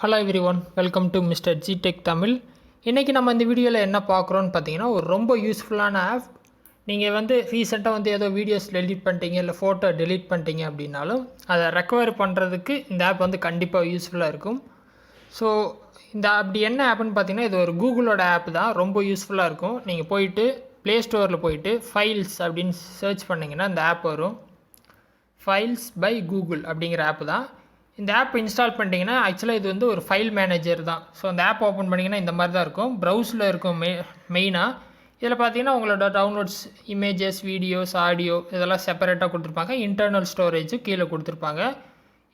Hello everyone, welcome to MR.G tech Tamil. இன்றைக்கி நம்ம இந்த வீடியோவில் என்ன பார்க்குறோன்னு பார்த்தீங்கன்னா, ஒரு ரொம்ப யூஸ்ஃபுல்லான ஆப். நீங்கள் ரீசெண்டாக ஏதோ வீடியோஸ் டெலீட் பண்ணிட்டீங்க, இல்லை ஃபோட்டோ டெலீட் பண்ணிட்டீங்க அப்படின்னாலும் அதை ரெக்கவர் பண்ணுறதுக்கு இந்த ஆப் கண்டிப்பாக யூஸ்ஃபுல்லாக இருக்கும். ஸோ இந்த அப்படி என்ன ஆப்னு பார்த்தீங்கன்னா, இது ஒரு கூகுளோட ஆப் தான். ரொம்ப யூஸ்ஃபுல்லாக இருக்கும். நீங்கள் போயிட்டு ப்ளே ஸ்டோரில் போயிட்டு ஃபைல்ஸ் அப்படின்னு சர்ச் பண்ணிங்கன்னா இந்த ஆப் வரும். ஃபைல்ஸ் பை கூகுள் அப்படிங்கிற ஆப் தான். இந்த ஆப் இன்ஸ்டால் பண்ணிட்டீங்கன்னா ஆக்சுவலாக இது ஒரு ஃபைல் மேனேஜர் தான். ஸோ அந்த ஆப் ஓப்பன் பண்ணிங்கன்னா இந்த மாதிரி தான் இருக்கும். ப்ரௌஸில் இருக்கும் மெயினாக. இதில் பார்த்தீங்கன்னா உங்களோட டவுன்லோட்ஸ், இமேஜஸ், வீடியோஸ், ஆடியோ இதெல்லாம் செப்பரேட்டாக கொடுத்துருப்பாங்க. இன்டர்னல் ஸ்டோரேஜ் கீழே கொடுத்துருப்பாங்க.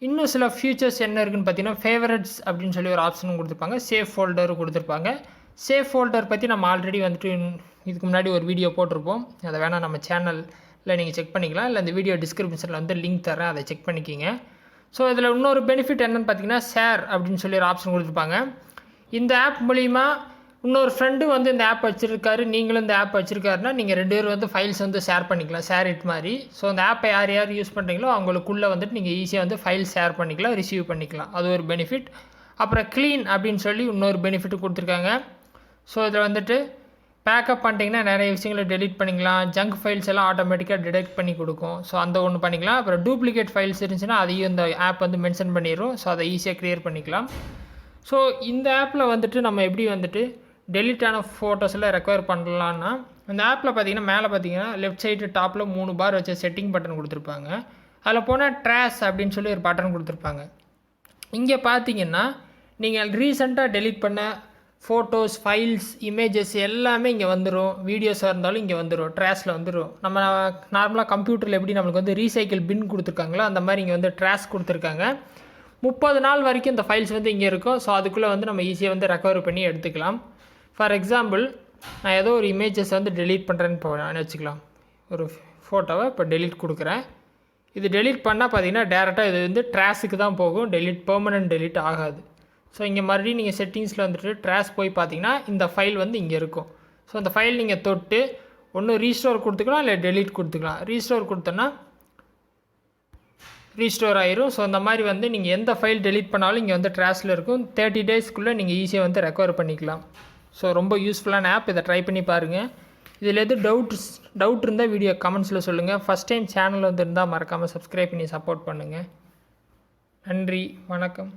இன்னும் சில ஃபியூச்சர்ஸ் என்ன இருக்குதுன்னு பார்த்தீங்கன்னா, ஃபேவரட்ஸ் அப்படின்னு சொல்லி ஒரு ஆப்ஷனும் கொடுத்துருப்பாங்க. சேஃப் ஃபோல்டரும் கொடுத்துருப்பாங்க. சேஃப் ஃபோல்டர் பற்றி நம்ம ஆல்ரெடி இதுக்கு முன்னாடி ஒரு வீடியோ போட்டிருப்போம். அதை வேணால் நம்ம சேனலில் நீங்கள் செக் பண்ணிக்கலாம். இல்லை இந்த வீடியோ டிஸ்கிரிப்ஷனில் லிங்க் தரேன், அதை செக் பண்ணிக்கிங்க. ஸோ இதில் இன்னொரு பெனிஃபிட் என்னென்னு பார்த்தீங்கன்னா, ஷேர் அப்படின்னு சொல்லி ஒரு ஆப்ஷன் கொடுத்துருப்பாங்க. இந்த ஆப் மூலிமா இன்னொரு ஃப்ரெண்டு இந்த ஆப் வச்சுருக்காரு, நீங்களும் இந்த ஆப் வச்சுருக்காருன்னா நீங்கள் 2 பேர் ஃபைல்ஸ் ஷேர் பண்ணிக்கலாம், ஷேர் இட் மாதிரி. ஸோ அந்த ஆப்பை யார் யார் யூஸ் பண்ணுறீங்களோ அவங்களுக்குள்ளே நீங்கள் ஈஸியாக ஃபைல் ஷேர் பண்ணிக்கலாம், ரிசீவ் பண்ணிக்கலாம். அது ஒரு பெனிஃபிட். அப்புறம் க்ளீன் அப்படின்னு சொல்லி இன்னொரு பெனிஃபிட் கொடுத்துருக்காங்க. ஸோ இதில் பேக்கப் பண்ணிட்டீங்கன்னா நிறைய விஷயங்களை டெலிட் பண்ணிக்கலாம். ஜங்க் ஃபைல்ஸ் எல்லாம் ஆட்டோமேட்டிக்காக டிடெக்ட் பண்ணி கொடுக்கும். ஸோ அந்த ஒன்று பண்ணிக்கலாம். அப்புறம் டூப்ளிகேட் ஃபைல்ஸ் இருந்துச்சுன்னா அதையும் இந்த ஆப் மென்ஷன் பண்ணிடும். ஸோ அதை ஈஸியாக க்ளியர் பண்ணிக்கலாம். ஸோ இந்த ஆப்பில் நம்ம எப்படி டெலிட் ஆன ஃபோட்டோஸ் எல்லாம் ரெக்கவர் பண்ணலான்னா, இந்த ஆப்பில் பார்த்தீங்கன்னா மேலே பார்த்தீங்கன்னா லெஃப்ட் சைடு டாப்பில் 3 பார் வச்ச செட்டிங் பட்டன் கொடுத்துருப்பாங்க. அதில் போனால் ட்ராஷ் அப்படின்னு சொல்லி ஒரு பட்டன் கொடுத்துருப்பாங்க. இங்கே பார்த்தீங்கன்னா நீங்கள் ரீசெண்டாக டெலிட் பண்ண ஃபோட்டோஸ், ஃபைல்ஸ், இமேஜஸ் எல்லாமே இங்கே வந்துடும். வீடியோஸாக இருந்தாலும் இங்கே வந்துடும், ட்ராஷில் வந்துடும். நம்ம நார்மலாக கம்ப்யூட்டரில் எப்படி நம்மளுக்கு ரீசைக்கிள் பின் கொடுத்துருக்காங்களோ அந்த மாதிரி இங்கே ட்ராஷ் கொடுத்துருக்காங்க. 30 நாள் வரைக்கும் இந்த ஃபைல்ஸ் இங்கே இருக்கும். ஸோ அதுக்குள்ளே நம்ம ஈஸியாக ரெக்கவர் பண்ணி எடுத்துக்கலாம். ஃபார் எக்ஸாம்பிள், நான் ஏதோ ஒரு இமேஜஸ் டெலீட் பண்ணுறேன்னு வச்சுக்கலாம். ஒரு ஃபோட்டோவை இப்போ டெலீட் கொடுக்குறேன். இது டெலீட் பண்ணால் பார்த்தீங்கன்னா டேரெக்டாக இது ட்ராஷுக்கு தான் போகும். பெர்மனன்ட் டெலீட் ஆகாது. ஸோ இங்கே மறுபடியும் நீங்கள் செட்டிங்ஸில் ட்ராஷ் போய் பார்த்தீங்கன்னா இந்த ஃபைல் இங்கே இருக்கும். ஸோ அந்த ஃபைல் நீங்கள் தொட்டு ஒன்று ரீஸ்டோர் கொடுத்துக்கலாம், இல்லை டெலீட் கொடுத்துக்கலாம். ரீஸ்டோர் கொடுத்தோன்னா ரீஸ்டோர் ஆயிரும். ஸோ அந்த மாதிரி நீங்கள் எந்த ஃபைல் டெலீட் பண்ணாலும் இங்கே ட்ராஷில் இருக்கும். 30 டேஸ்க்குள்ளே நீங்கள் ஈஸியாக ரெக்கவர் பண்ணிக்கலாம். ஸோ ரொம்ப யூஸ்ஃபுல்லான ஆப். இதை ட்ரை பண்ணி பாருங்கள். இதில் எது டவுட் இருந்தால் வீடியோ கமெண்ட்ஸில் சொல்லுங்கள். ஃபஸ்ட் டைம் சேனல் இருந்தால் மறக்காமல் சப்ஸ்கிரைப் பண்ணி சப்போர்ட் பண்ணுங்கள். நன்றி, வணக்கம்.